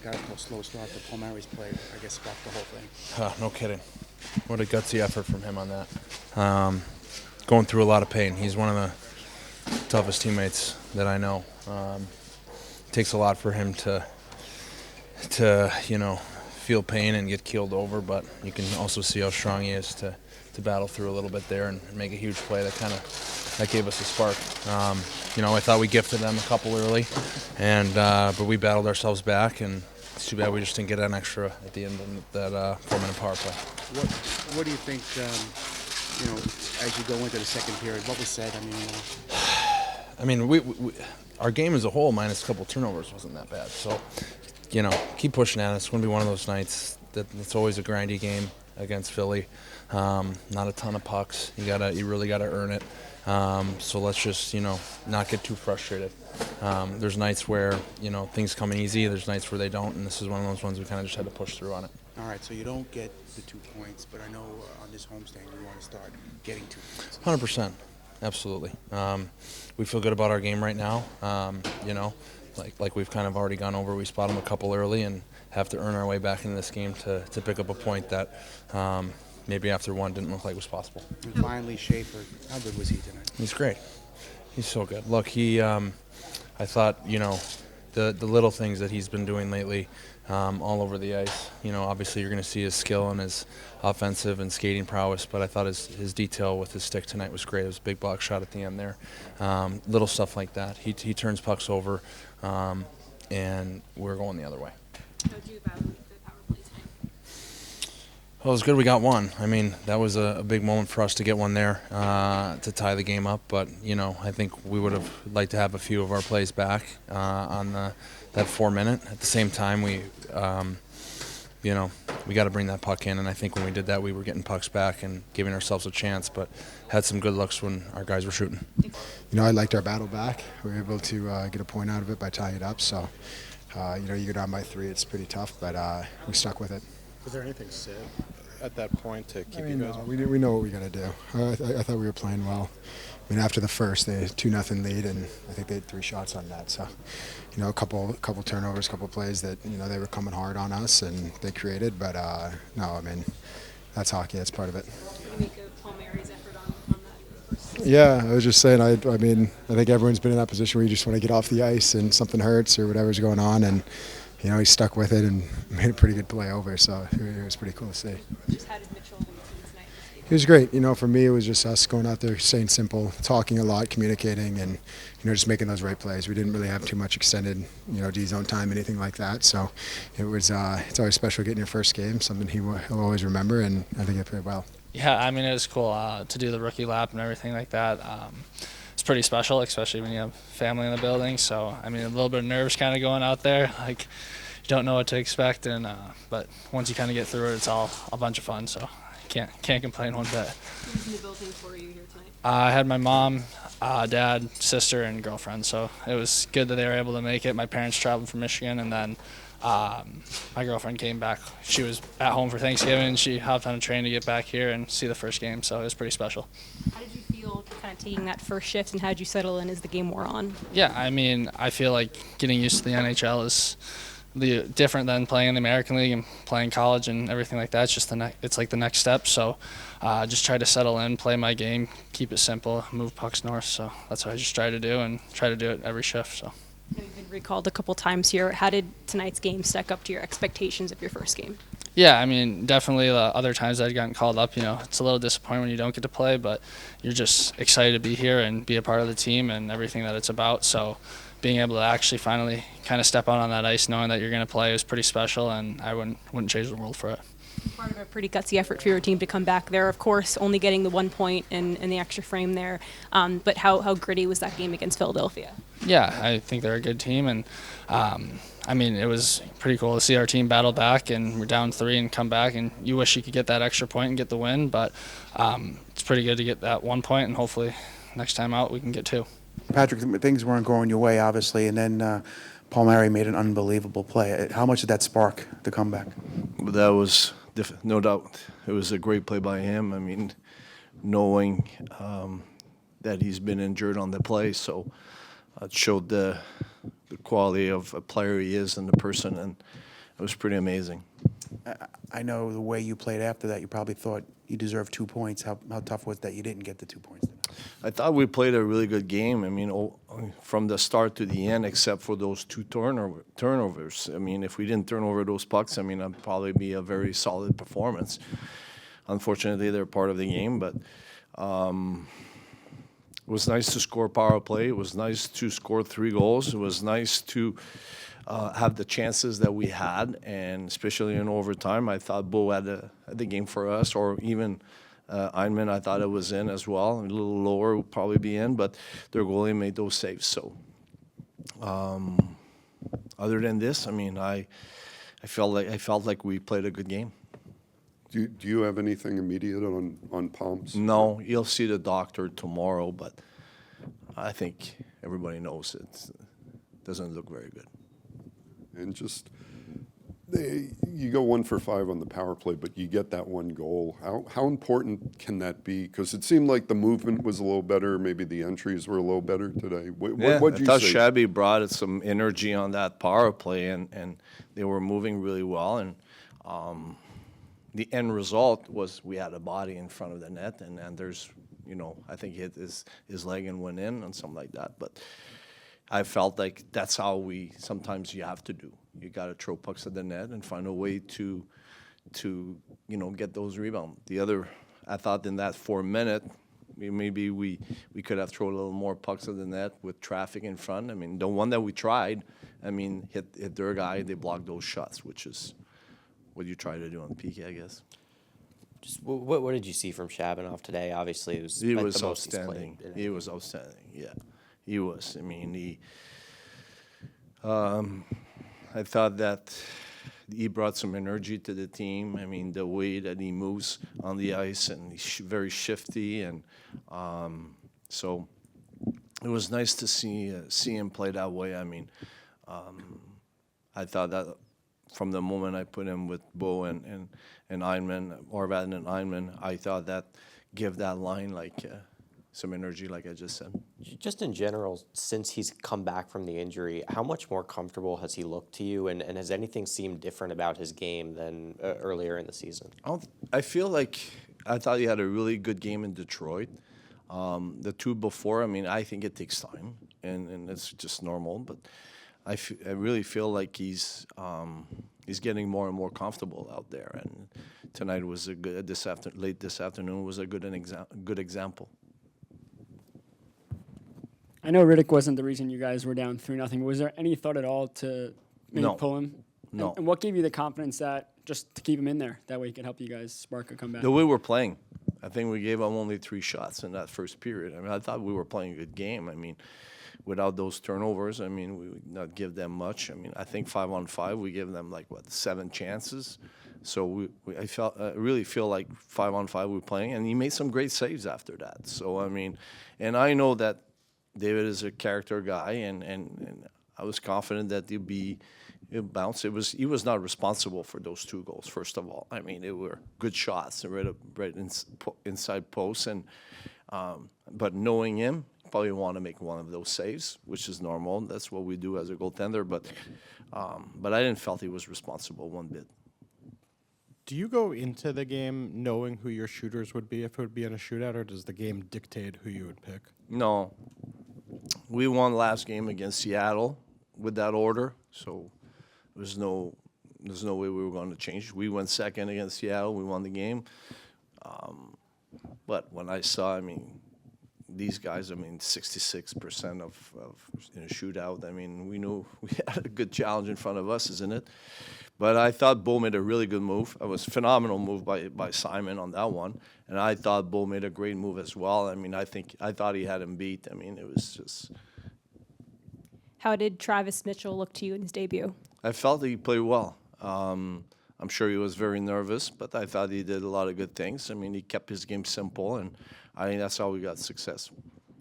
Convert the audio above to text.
got a slow start. The Palmieri's play, I guess, sparked the whole thing. No kidding. What a gutsy effort from him on that. Going through a lot of pain. He's one of the toughest teammates that I know. It takes a lot for him to feel pain and get keeled over, but you can also see how strong he is to battle through a little bit there and make a huge play that gave us a spark. I thought we gifted them a couple early, but we battled ourselves back, and it's too bad we just didn't get an extra at the end of that 4-minute power play. What do you think, as you go into the second period, what was said? Our game as a whole, minus a couple turnovers, wasn't that bad. So, keep pushing at it. It's going to be one of those nights that it's always a grindy game against Philly. Not a ton of pucks. You really gotta earn it. So let's just not get too frustrated. There's nights where things come in easy. There's nights where they don't, and this is one of those ones we kind of just had to push through on it. All right, so you don't get the 2 points, but I know on this homestand you want to start getting 2 points. 100%, absolutely. We feel good about our game right now. Like we've kind of already gone over. We spot them a couple early and have to earn our way back into this game to pick up a point that maybe after one didn't look like was possible. And finally, Schaefer, how good was he tonight? He's great. He's so good. Look, I thought, the little things that he's been doing lately all over the ice. Obviously you're going to see his skill and his offensive and skating prowess, but I thought his detail with his stick tonight was great. It was a big block shot at the end there. Little stuff like that. He turns pucks over, and we're going the other way. How did you battle the power play tonight? Well, it was good we got one. That was a big moment for us to get one there to tie the game up. But, I think we would have liked to have a few of our plays back on that 4-minute. At the same time, we got to bring that puck in. And I think when we did that, we were getting pucks back and giving ourselves a chance. But had some good looks when our guys were shooting. I liked our battle back. We were able to get a point out of it by tying it up. So, you go down by 3, it's pretty tough, but we stuck with it. Was there anything said at that point to keep you guys? No, we know what we got to do. I thought we were playing well. After the first, they had 2-0 lead, and I think they had 3 shots on net. So, a couple turnovers, couple plays that they were coming hard on us, and they created. But no, that's hockey. That's part of it. What do you make of Palmieri's effort on that first? Yeah, I was just saying. I think everyone's been in that position where you just want to get off the ice and something hurts or whatever's going on, and he stuck with it and made a pretty good play over. So it was pretty cool to see. Just how did Mitchell lead tonight? He was great. For me, it was just us going out there, saying simple, talking a lot, communicating, and just making those right plays. We didn't really have too much extended, D-zone time, anything like that. So it was. It's always special getting your first game, something he'll always remember, and I think he played well. Yeah, it was cool to do the rookie lap and everything like that. It's pretty special, especially when you have family in the building. So, a little bit of nerves kind of going out there. Like, you don't know what to expect, but once you kind of get through it, it's all a bunch of fun. So, can't complain one bit. Who was in the building for you here tonight? I had my mom, dad, sister, and girlfriend. So it was good that they were able to make it. My parents traveled from Michigan, and then my girlfriend came back. She was at home for Thanksgiving, and she hopped on a train to get back here and see the first game. So it was pretty special. How did you feel kind of taking that first shift, and how did you settle in as the game wore on? Yeah, I feel like getting used to the NHL is different than playing in the American League and playing college and everything like that. It's just it's like the next step. So just try to settle in, play my game, keep it simple, move pucks north. So that's what I just try to do, and try to do it every shift. So. You've been recalled a couple times here. How did tonight's game stack up to your expectations of your first game? Yeah, definitely the other times I'd gotten called up, it's a little disappointing when you don't get to play, but you're just excited to be here and be a part of the team and everything that it's about. So being able to actually finally kind of step out on that ice knowing that you're going to play is pretty special, and I wouldn't change the world for it. Part of a pretty gutsy effort for your team to come back there, of course, only getting the 1 point in the extra frame there. But how gritty was that game against Philadelphia? Yeah, I think they're a good team, and it was pretty cool to see our team battle back, and we're down 3 and come back, and you wish you could get that extra point and get the win, but it's pretty good to get that 1 point, and hopefully next time out we can get 2. Patrick, things weren't going your way, obviously, and then Palmieri made an unbelievable play. How much did that spark the comeback? That was no doubt. It was a great play by him. Knowing that he's been injured on the play, so it showed the quality of a player he is and the person. And it was pretty amazing. I know the way you played after that, you probably thought you deserved 2 points. How tough was that you didn't get the 2 points tonight? I thought we played a really good game. I mean, from the start to the end, except for those 2 turnovers. I mean, if we didn't turn over those pucks, I mean, it'd probably be a very solid performance. Unfortunately, they're part of the game, but it was nice to score power play. It was nice to score 3 goals. It was nice to have the chances that we had, and especially in overtime, I thought Bo had the game for us, or even Einman, I thought it was in as well. A little lower would probably be in, but their goalie made those saves. So other than this, I mean, I felt like we played a good game. Do you have anything immediate on Palms? No, you'll see the doctor tomorrow, but I think everybody knows it doesn't look very good. And just, you go 1 for 5 on the power play, but you get that 1 goal. How important can that be? Because it seemed like the movement was a little better. Maybe the entries were a little better today. What'd you I thought say? Shabby brought some energy on that power play, and they were moving really well. And the end result was we had a body in front of the net, and there's, I think he hit his leg and went in and something like that. But I felt like that's how sometimes you have to do. You got to throw pucks at the net and find a way to get those rebounds. I thought in that 4 minute, maybe we could have thrown a little more pucks at the net with traffic in front. I mean, the one that we tried, I mean, hit their guy, they blocked those shots, which is what you try to do on PK, I guess. Just what did you see from Shabanoff today? Obviously, it was He like was the most he's outstanding. played. He was outstanding. Yeah, he was. I mean, I thought that he brought some energy to the team. I mean, the way that he moves on the ice, and he's very shifty, and so it was nice to see him play that way. I mean, I thought that from the moment I put him with Bo and Einman, Orvad and Einman, I thought that give that line some energy, like I just said. Just in general, since he's come back from the injury, how much more comfortable has he looked to you, and has anything seemed different about his game than earlier in the season? I feel like I thought he had a really good game in Detroit. The 2 before, I mean, I think it takes time, and it's just normal, but I really feel like he's getting more and more comfortable out there, and tonight was late this afternoon was a good example. I know Riddick wasn't the reason you guys were down 3-0. Was there any thought at all to maybe No. pull him? No. And what gave you the confidence that just to keep him in there? That way he could help you guys spark a comeback. The way we're playing, I think we gave them only 3 shots in that first period. I mean, I thought we were playing a good game. I mean, without those turnovers, I mean, we would not give them much. I mean, I think 5-on-5, we gave them 7 chances. So I really feel like 5-on-5 we're playing, and he made some great saves after that. So I mean, and I know that David is a character guy, and I was confident that he'd bounce. He was not responsible for those 2 goals. First of all, I mean, they were good shots, right inside posts, and but knowing him, probably want to make one of those saves, which is normal. That's what we do as a goaltender. But I didn't felt he was responsible one bit. Do you go into the game knowing who your shooters would be if it would be in a shootout, or does the game dictate who you would pick? No. We won last game against Seattle with that order, so there's no way we were going to change. We went second against Seattle. We won the game. But when I saw, I mean, these guys, I mean, 66% of in a shootout, I mean, we knew we had a good challenge in front of us, isn't it? But I thought Bo made a really good move. It was a phenomenal move by Simon on that one. And I thought Bo made a great move as well. I mean, I thought he had him beat. I mean, it was just... How did Travis Mitchell look to you in his debut? I felt that he played well. I'm sure he was very nervous, but I thought he did a lot of good things. I mean, he kept his game simple, and I think that's how we got success.